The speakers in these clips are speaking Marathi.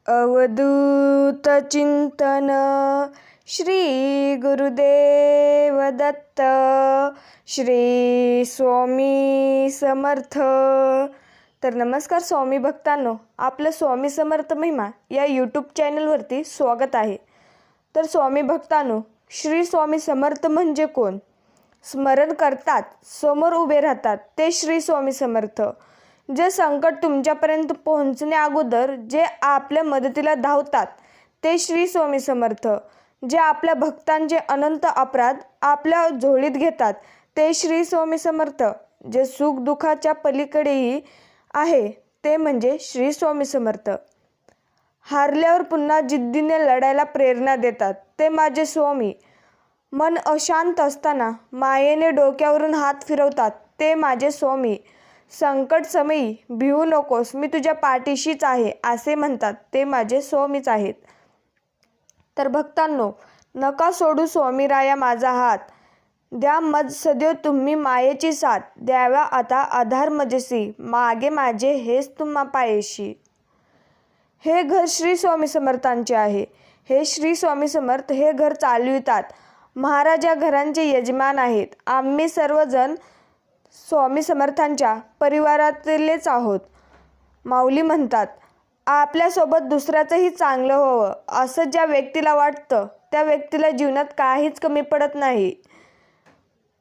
अवधूत चिंतन श्री गुरुदेव दत्त श्री स्वामी समर्थ. तर नमस्कार स्वामी भक्तांनो, आपलं स्वामी समर्थ महिमा या यूट्यूब चॅनलवरती स्वागत आहे. तर स्वामी भक्तांनो, श्री स्वामी समर्थ म्हणजे कोण? स्मरण करतात, समोर उभे राहतात ते श्री स्वामी समर्थ. जे संकट तुमच्यापर्यंत पोहोचण्या अगोदर जे आपल्या मदतीला धावतात ते श्री स्वामी समर्थ. जे आपल्या भक्तांचे अनंत अपराध आपल्या झोळीत घेतात ते श्री स्वामी समर्थ. जे सुख दुःखाच्या पलीकडेही आहे ते म्हणजे श्री स्वामी समर्थ. हारल्यावर पुन्हा जिद्दीने लढायला प्रेरणा देतात ते माझे स्वामी. मन अशांत असताना मायेने डोक्यावरून हात फिरवतात ते माझे स्वामी. संकट समयी भिवू नकोस, मी तुझ्या पाठीशीच आहे असे म्हणतात ते माझे स्वामीच आहेत. तर भक्तांनो, नका सोडू स्वामीराया माझा हात. द्या मज सदैव तुम्ही मायेची साथ. द्यावा आता आधार मजसी, मागे माझे हेच तुम्हा पायेशी. हे घर श्री स्वामी समर्थांचे आहे. हे श्री स्वामी समर्थ हे घर चालवितात. महाराज या घरांचे यजमान आहेत. आम्ही सर्वजण स्वामी समर्थांच्या परिवारातीलच आहोत. माऊली म्हणतात, आपल्यासोबत दुसऱ्याचंही चांगलं व्हावं असं ज्या व्यक्तीला वाटतं त्या व्यक्तीला जीवनात काहीच कमी पडत नाही.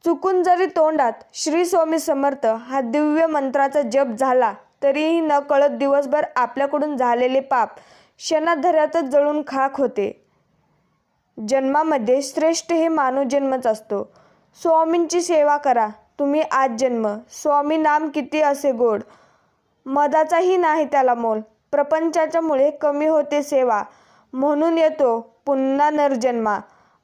चुकून जरी तोंडात श्री स्वामी समर्थ हा दिव्य मंत्राचा जप झाला तरीही न कळत दिवसभर आपल्याकडून झालेले पाप क्षणार्धातच जळून खाक होते. जन्मामध्ये श्रेष्ठ हे मानव जन्मच असतो. स्वामींची सेवा करा तुम्ही आज जन्म. स्वामी नाम किती असे गोड, मदाचाही नाही त्याला मोल. प्रपंचाच्या मुळे कमी होते सेवा, म्हणून येतो पुन्हा नरजन्मा.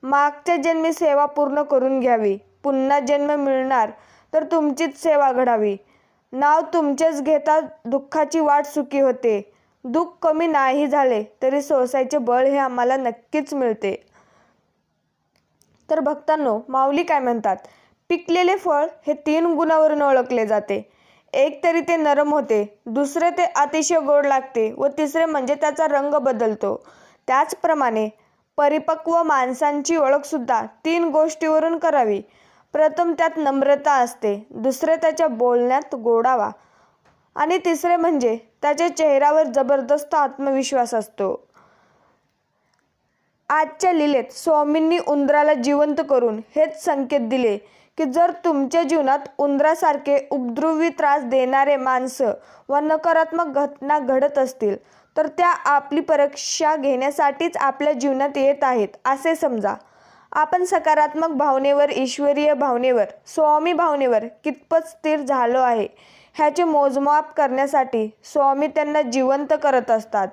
मागच्या जन्मी सेवा पूर्ण करून घ्यावी. पुन्हा जन्म मिळणार तर तुमचीच सेवा घडावी. नाव तुमचेच घेता दुःखाची वाट सुखी होते. दुःख कमी नाही झाले तरी सोसायचे बळ हे आम्हाला नक्कीच मिळते. तर भक्तांनो, माऊली काय म्हणतात? पिकलेले फळ हे 3 गुणांवरून ओळखले जाते. एक तरी ते नरम होते, दुसरे ते अतिशय गोड लागते व तिसरे म्हणजे त्याचा रंग बदलतो. त्याचप्रमाणे परिपक्व माणसांची ओळखसुद्धा 3 गोष्टीवरून करावी. प्रथम त्यात नम्रता असते, दुसरे त्याच्या बोलण्यात गोडावा आणि तिसरे म्हणजे त्याच्या चेहऱ्यावर जबरदस्त आत्मविश्वास असतो. आजच्या लीलेत स्वामींनी उंदराला जिवंत करून हेच संकेत दिले की जर तुमच्या जीवनात उंदरासारखे उपद्रवी त्रास देणारे माणसं व नकारात्मक घटना घडत असतील तर त्या आपली परीक्षा घेण्यासाठीच आपल्या जीवनात येत आहेत असे समजा. आपण सकारात्मक भावनेवर, ईश्वरीय भावनेवर, स्वामी भावनेवर कितपत स्थिर झालो आहे ह्याचे मोजमाप करण्यासाठी स्वामी त्यांना जिवंत करत असतात.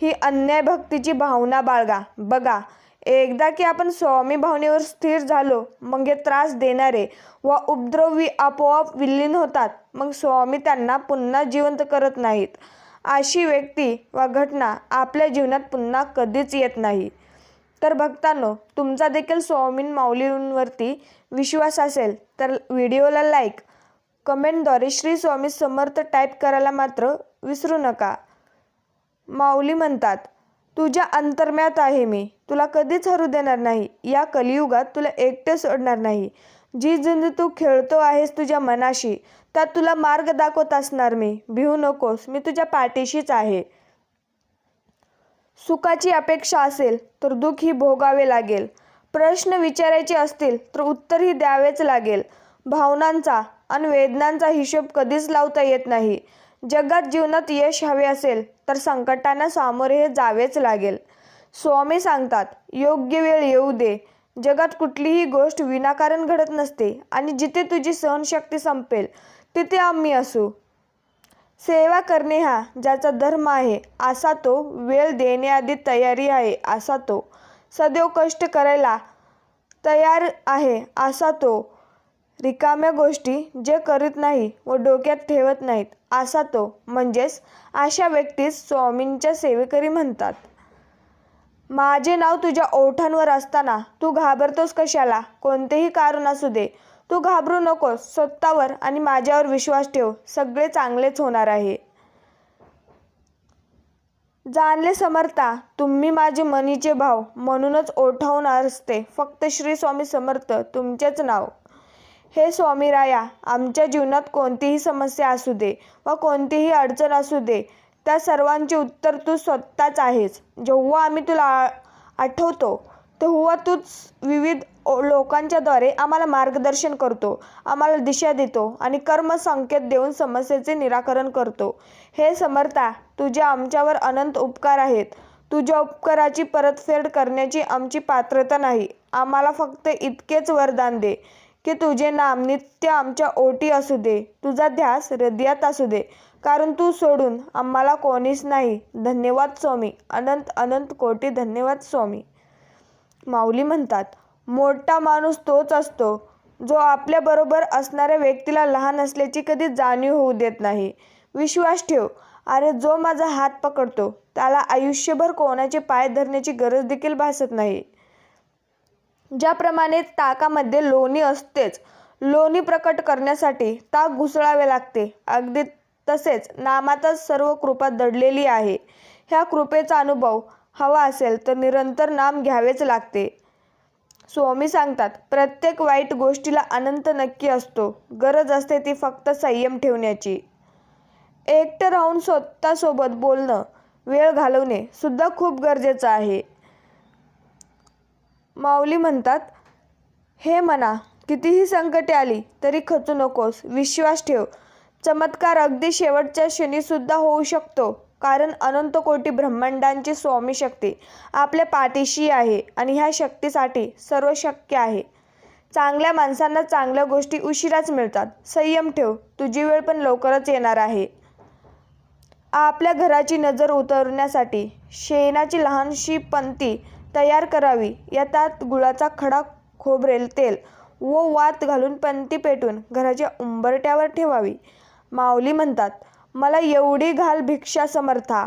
ही अन्याय भक्तीची भावना बाळगा. बघा, एकदा की आपण स्वामी भावनेवर स्थिर झालो मग हे त्रास देणारे व उपद्रवी आपोआप विलीन होतात. मग स्वामी त्यांना पुन्हा जिवंत करत नाहीत. अशी व्यक्ती व घटना आपल्या जीवनात पुन्हा कधीच येत नाही. तर भक्तांनो, तुमचा देखील स्वामी माऊलींवरती विश्वास असेल तर व्हिडिओला लाईक, कमेंटद्वारे श्री स्वामी समर्थ टाईप करायला मात्र विसरू नका. माऊली म्हणतात, तुझ्या अंतर्म्यात आहे मी, तुला कधीच हरू देणार नाही. या कलियुगात तुला एकटे सोडणार नाही. जी जिंद तू खेळतो आहेस तुझ्या मनाशी त्यात तुला मार्ग दाखवत असणार मी. भिवू नकोस, मी तुझ्या पाठीशीच आहे. सुखाची अपेक्षा असेल तर दुःख ही भोगावे लागेल. प्रश्न विचारायचे असतील तर उत्तरही द्यावेच लागेल. भावनांचा आणि वेदनांचा हिशोब कधीच लावता येत नाही. जगात जीवनात यश हवे असेल तर संकटांना सामोरे जावेच लागेल. स्वामी सांगतात, योग्य वेळ येऊ दे. जगात कुठलीही गोष्ट विनाकारण घडत नसते आणि जिथे तुझी सहनशक्ती संपेल तिथे आम्ही असू. सेवा करणे हा ज्याचा धर्म आहे असा तो. वेळ देण्याआधी तयारी आहे असा तो. सदैव कष्ट करायला तयार आहे असा तो. रिकाम्या गोष्टी जे करीत नाही व डोक्यात ठेवत नाहीत असा तो. म्हणजेच अशा व्यक्तीस स्वामींच्या सेवेकरी म्हणतात. माझे नाव तुझ्या ओठांवर असताना तू घाबरतोस कशाला? कोणतेही कारण असू दे, तू घाबरू नकोस. स्वतःवर आणि माझ्यावर विश्वास ठेव. सगळे चांगलेच होणार आहे. जाणले समर्था, तुम्ही माझे मनीचे भाव, म्हणूनच ओठावून असते फक्त श्री स्वामी समर्थ तुमचेच नाव. हे स्वामीराया, आमच्या जीवनात कोणतीही समस्या असू दे व कोणतीही अडचण असू दे, त्या सर्वांचे उत्तर तू स्वतःच आहेस. जेव्हा आम्ही तुला आठवतो तेव्हा तूच विविध लोकांच्याद्वारे आम्हाला मार्गदर्शन करतो, आम्हाला दिशा देतो आणि कर्मसंकेत देऊन समस्येचे निराकरण करतो. हे समर्था, तुझे आमच्यावर अनंत उपकार आहेत. तुझ्या उपकाराची परतफेड करण्याची आमची पात्रता नाही. आम्हाला फक्त इतकेच वरदान दे की तुझे नाम नित्य आमच्या ओटी असू दे, तुझा ध्यास हृदयात असू दे, कारण तू सोडून आम्हाला कोणीच नाही. धन्यवाद स्वामी, अनंत अनंत कोटी धन्यवाद स्वामी. माऊली म्हणतात, मोठा माणूस तोच असतो जो आपल्याबरोबर असणाऱ्या व्यक्तीला लहान असल्याची कधी जाणीव होऊ देत नाही. विश्वास ठेव, अरे जो माझा हात पकडतो त्याला आयुष्यभर कोणाचे पाय धरण्याची गरज देखील भासत नाही. ज्याप्रमाणे ताकामध्ये लोणी असतेच, लोणी प्रकट करण्यासाठी ताक घुसळावे लागते, अगदी तसेच नामातच सर्व कृपा दडलेली आहे. ह्या कृपेचा अनुभव हवा असेल तर निरंतर नाम घ्यावेच लागते. स्वामी सांगतात, प्रत्येक वाईट गोष्टीला अनंत नक्की असतो, गरज असते ती फक्त संयम ठेवण्याची. एकटं राहून स्वतःसोबत बोलणं, वेळ घालवणे सुद्धा खूप गरजेचं आहे. माऊली म्हणतात, हे मना, कितीही संकटे आली तरी खचू नकोस, विश्वास ठेव. चमत्कार अगदी शेवटच्या क्षणीसुद्धा होऊ शकतो, कारण अनंत कोटी ब्रह्मांडांची स्वामी शक्ती आपल्या पाठीशी आहे आणि ह्या शक्तीसाठी सर्व शक्य आहे. चांगल्या माणसांना चांगल्या गोष्टी उशिराच मिळतात. संयम ठेव, तुझी वेळ पण लवकरच येणार आहे. आपल्या घराची नजर उतरण्यासाठी शेणाची लहानशी पंती तयार करावी. यात गुळाचा खडा, खोबरेल तेल व वात घालून पंती पेटून घराच्या उंबरठ्यावर ठेवावी. माऊली म्हणतात, मला एवढी घाल भिक्षा समर्था,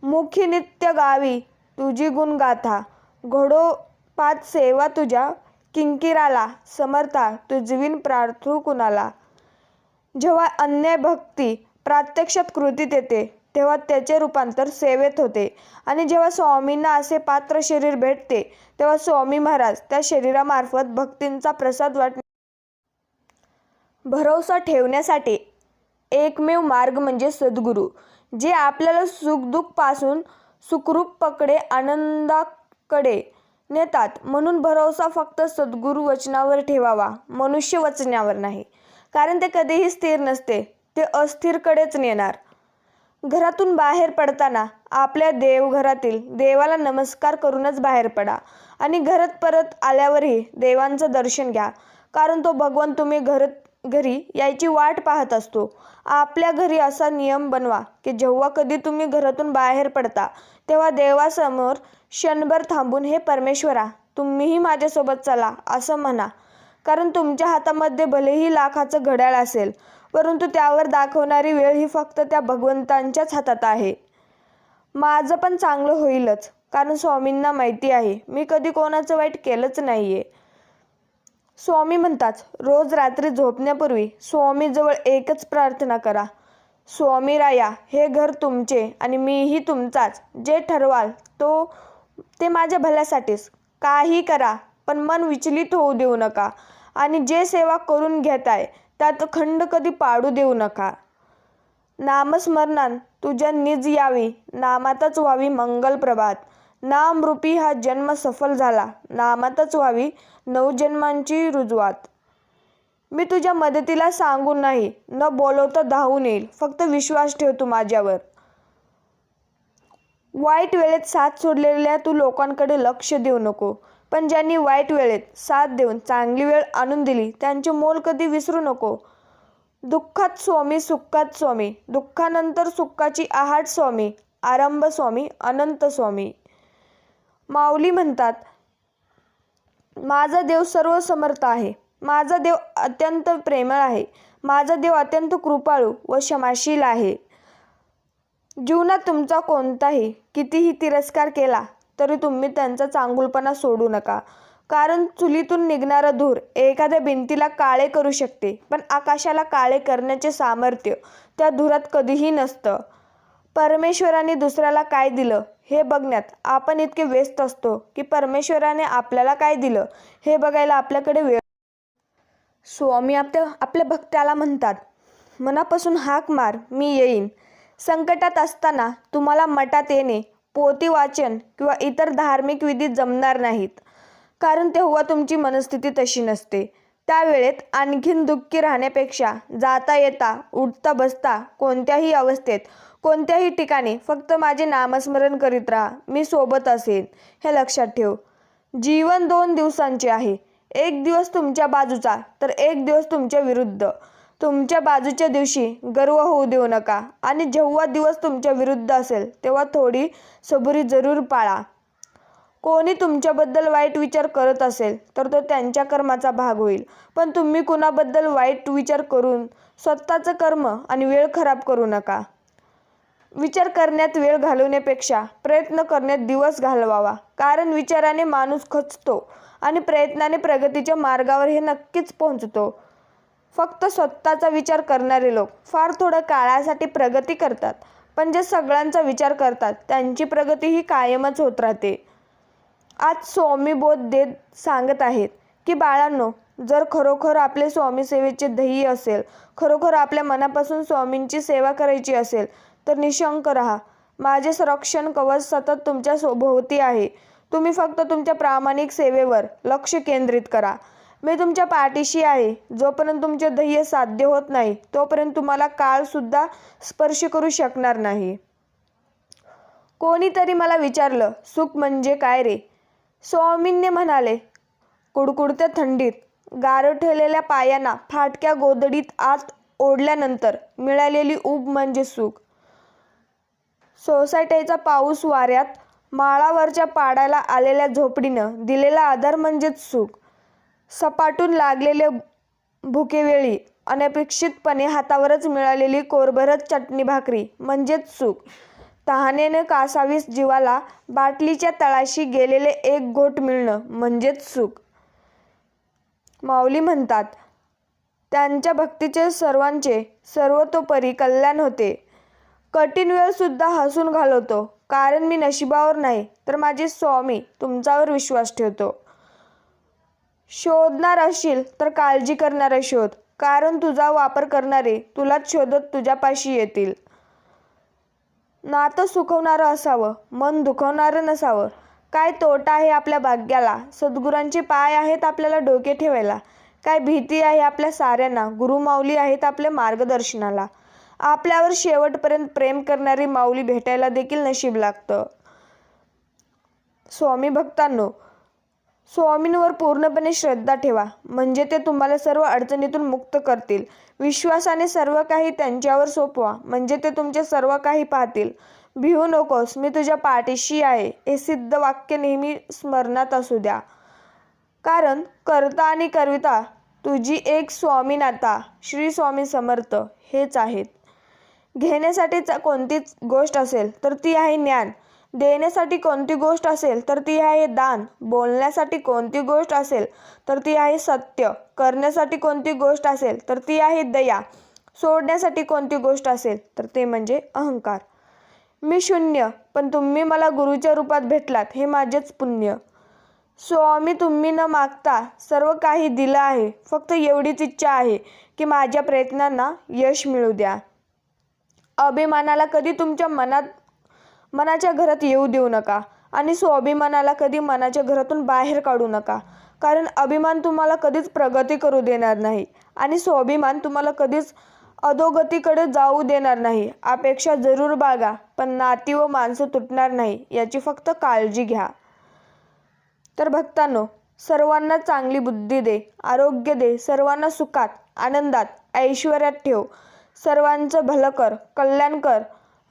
मुखी नित्य गावी तुझी गुणगाथा. घडोपात सेवा तुझ्या किंकिराला, समर्था तुझविन प्रार्थू कुणाला. जेव्हा अन्याय भक्ती प्रत्यक्षात कृतीत येते तेव्हा त्याचे रूपांतर सेवेत होते, आणि जेव्हा स्वामींना असे पात्र शरीर भेटते तेव्हा स्वामी महाराज त्या शरीरामार्फत भक्तींचा प्रसाद भरोसा ठेवण्यासाठी एकमेव मार्ग म्हणजे सद्गुरू, जे आपल्याला सुखदुःख पासून सुखरूप पकडे आनंदाकडे नेतात. म्हणून भरोसा फक्त सद्गुरू वचनावर ठेवावा, मनुष्य वचनावर नाही, कारण ते कधीही स्थिर नसते, ते अस्थिरकडेच नेणार. घरातून बाहेर पडताना आपल्या देवघरातील देवाला नमस्कार करूनच बाहेर पडा, आणि घरात परत आल्यावरही देवांचं दर्शन घ्या, कारण तो भगवान तुम्ही घरी यायची वाट पाहत असतो. आपल्या घरी असा नियम बनवा की जेव्हा कधी तुम्ही घरातून बाहेर पडता तेव्हा देवासमोर क्षणभर थांबून, हे परमेश्वरा, तुम्हीही माझ्यासोबत चला असं म्हणा. कारण तुमच्या हातामध्ये भलेही लाखाचं घड्याळ असेल, परंतु त्यावर दाखवणारी वेळ ही फक्त त्या भगवंतांच्याच हातात आहे. माझं पण चांगलं होईलच, कारण स्वामींना माहिती आहे मी कधी कोणाचं वाईट केलंच नाहीये. स्वामी म्हणतात, रोज रात्री झोपण्यापूर्वी स्वामीजवळ एकच प्रार्थना करा, स्वामीराया, हे घर तुमचे आणि मीही तुमचाच. जे ठरवाल ते माझ्या भल्यासाठीच. काही करा, पण मन विचलित होऊ देऊ नका, आणि जे सेवा करून घेताय त्यात खंड कधी पाडू देऊ नका. नामस्मरणात तुझ्या निज यावी, नामातच व्हावी मंगल प्रभात. नामरूपी हा जन्म सफल झाला, नामातच व्हावी नवजन्मांची रुजवात. मी तुझ्या मदतीला सांगून नाही, न बोलवता धावून येईल, फक्त विश्वास ठेव तू माझ्यावर. वाईट वेळेत साथ सोडलेल्या तू लोकांकडे लक्ष देऊ नको, पण ज्यांनी वाईट वेळेत साथ देऊन चांगली वेळ आणून दिली त्यांचे मोल कधी विसरू नको. दुःखात स्वामी, सुखात स्वामी, दुःखानंतर सुखाची आहाट स्वामी, आरंभ स्वामी, अनंत स्वामी. माऊली म्हणतात, माझा देव सर्व समर्थ आहे, माझा देव अत्यंत प्रेमळ आहे, माझा देव अत्यंत कृपाळू व क्षमाशील आहे. जीवनात तुमचा कोणताही कितीही तिरस्कार केला तरी तुम्ही त्यांचा चांगुलपणा सोडू नका, कारण चुलीतून निघणारा धूर एखाद्या भिंतीला काळे करू शकते, पण आकाशाला काळे करण्याचे सामर्थ्य त्या धुरात कधीही नसतं. परमेश्वराने दुसऱ्याला काय दिलं हे बघण्यात आपण इतके व्यस्त असतो की परमेश्वराने आपल्याला काय दिलं हे बघायला आपल्याकडे वेळ. स्वामी आपल्या भक्ताला म्हणतात, मनापासून हाक मार, मी येईन. संकटात असताना तुम्हाला मठात येणे, पोथी वाचन किंवा इतर धार्मिक विधी जमणार नाहीत, कारण तेव्हा तुमची मनस्थिती तशी नसते. त्यावेळेत आणखीन दुःखी राहण्यापेक्षा जाता येता उठता बसता कोणत्याही अवस्थेत कोणत्याही ठिकाणी फक्त माझे नामस्मरण करीत राहा, मी सोबत असेन हे लक्षात ठेव. जीवन 2 दिवसांचे आहे. एक दिवस तुमच्या बाजूचा तर एक दिवस तुमच्या विरुद्ध. तुमच्या बाजूच्या दिवशी गर्व होऊ देऊ नका आणि जेव्हा दिवस तुमच्या विरुद्ध असेल तेव्हा थोडी सबुरी जरूर पाळा. कोणी तुमच्याबद्दल वाईट विचार करत असेल तर तो त्यांच्या कर्माचा भाग होईल, पण तुम्ही कुणाबद्दल वाईट विचार करून स्वतःचं कर्म आणि वेळ खराब करू नका. विचार करण्यात वेळ घालवण्यापेक्षा प्रयत्न करण्यात दिवस घालवावा, कारण विचाराने माणूस खचतो आणि प्रयत्नाने प्रगतीच्या मार्गावर हे नक्कीच पोहोचतो. फक्त स्वतःचा विचार करणारे लोक फार थोड्या काळासाठी प्रगती करतात, पण जे सगळ्यांचा विचार करतात त्यांची प्रगती ही कायमच होत राहते. आज स्वामी बोध देत सांगत आहेत की बाळांनो, जर खरोखर आपले स्वामी सेवेचे ध्येय असेल, खरोखर आपल्या मनापासून स्वामींची सेवा करायची असेल तर निशंक राहा. माझे संरक्षण कवच सतत तुमच्या भोवती आहे. तुम्ही फक्त तुमच्या प्रामाणिक सेवेवर लक्ष केंद्रित करा. मी तुमच्या पाठीशी आहे. जोपर्यंत तुमचे ध्येय साध्य होत नाही तोपर्यंत तुम्हाला काळसुद्धा स्पर्श करू शकणार नाही. कोणीतरी मला विचारलं, सुख म्हणजे काय रे? स्वामींनी म्हणाले, कुडकुडत्या थंडीत गारठलेल्या पायांना फाटक्या गोधडीत आत ओढल्यानंतर मिळालेली ऊब म्हणजे सुख. सोसायटीचा पाऊस वाऱ्यात माळावरच्या पाडाला आलेल्या झोपडीनं दिलेला आधार म्हणजेच सुख. सपाटून लागलेले भुकेवेळी अनपेक्षितपणे हातावरच मिळालेली कोरभरत चटणी भाकरी म्हणजेच सुख. तहानेने कासावीस जीवाला बाटलीच्या तळाशी गेलेले एक घोट मिळणं म्हणजेच सुख. माऊली म्हणतात, त्यांच्या भक्तीचे सर्वांचे सर्वतोपरी कल्याण होते. कठीण वेळसुद्धा हसून घालवतो, कारण मी नशिबावर नाही तर माझे स्वामी तुमच्यावर विश्वास ठेवतो. शोधणार असशील तर काळजी करणारे शोध, कारण तुझा वापर करणारे तुलाच शोधत तुझ्यापाशी येतील. नातं सुखवणारं असावं, मन दुखवणारं नसावं. काय तोटा आहे आपल्या भाग्याला? सद्गुरांचे पाय आहेत आपल्याला डोके ठेवायला. काय भीती आहे आपल्या साऱ्यांना? गुरुमाऊली आहेत आपल्या मार्गदर्शनाला. आपल्यावर शेवटपर्यंत प्रेम करणारी माऊली भेटायला देखील नशीब लागतं. स्वामी भक्तांनो, स्वामींवर पूर्णपणे श्रद्धा ठेवा, म्हणजे ते तुम्हाला सर्व अडचणीतून मुक्त करतील. विश्वासाने सर्व काही त्यांच्यावर सोपवा, म्हणजे ते तुमचे सर्व काही पाहतील. भिवू नकोस, मी तुझ्या पाठीशी आहे, हे सिद्ध वाक्य नेहमी स्मरणात असू द्या. कारण कर्ता आणि करविता तुझी एक स्वामीनाथा श्री स्वामी समर्थ हेच आहेत. घेण्यासाठी कोणती गोष्ट असेल तर ती आहे ज्ञान. देण्यासाठी कोणती गोष्ट असेल तर ती आहे दान. बोलण्यासाठी कोणती गोष्ट असेल तर ती आहे सत्य. करण्यासाठी कोणती गोष्ट असेल तर ती आहे दया. सोडण्यासाठी कोणती गोष्ट असेल तर ते म्हणजे अहंकार. मी शून्य, पण तुम्ही मला गुरुच्या रूपात भेटलात हे माझेच पुण्य. स्वामी, तुम्ही न मागता सर्व काही दिलं आहे. फक्त एवढीच इच्छा आहे की माझ्या प्रयत्नांना यश मिळू द्या. अभिमानाला कधी तुमच्या मनाच्या घरात येऊ देऊ नका आणि स्वाभिमानाला कधी मनाच्या घरातून बाहेर काढू नका. कारण अभिमान तुम्हाला कधीच प्रगती करू देणार नाही आणि स्वाभिमान तुम्हाला कधीच अधोगतीकडे जाऊ देणार नाही. अपेक्षा जरूर बाळगा, पण नाती व माणसं तुटणार नाही याची फक्त काळजी घ्या. तर भक्तांनो, सर्वांना चांगली बुद्धी दे, आरोग्य दे, सर्वांना सुखात, आनंदात, ऐश्वर्यात ठेव. सर्वांचं भलं कर, कल्याण कर,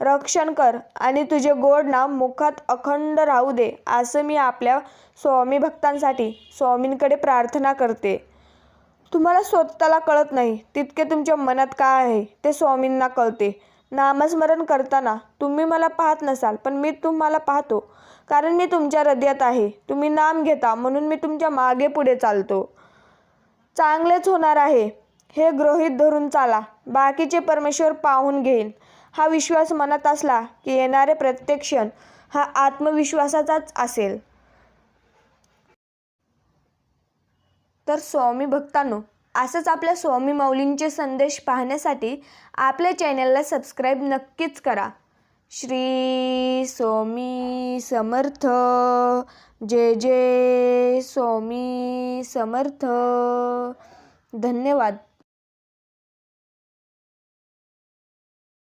रक्षण कर आणि तुझे गोड नाम मुखात अखंड राहू दे, असं मी आपल्या स्वामी भक्तांसाठी स्वामींकडे प्रार्थना करते. तुम्हाला स्वतःला कळत नाही तितके तुमच्या मनात काय आहे ते स्वामींना कळते. नामस्मरण करताना तुम्ही मला पाहत नसाल, पण मी तुम्हाला पाहतो, कारण मी तुमच्या हृदयात आहे. तुम्ही नाम घेता म्हणून मी तुमच्या मागे पुढे चालतो. चांगलेच होणार आहे हे गृहीत धरून चाला, बाकीचे परमेश्वर पाहून घेईल. हा विश्वास मनात असला की येणारे प्रत्येक क्षण हा आत्मविश्वासाचाच असेल. तर स्वामी भक्तांनो, असंच आपल्या स्वामी माऊलींचे संदेश पाहण्यासाठी आपल्या चॅनलला सबस्क्राईब नक्कीच करा. श्री स्वामी समर्थ. जय जय स्वामी समर्थ. धन्यवाद.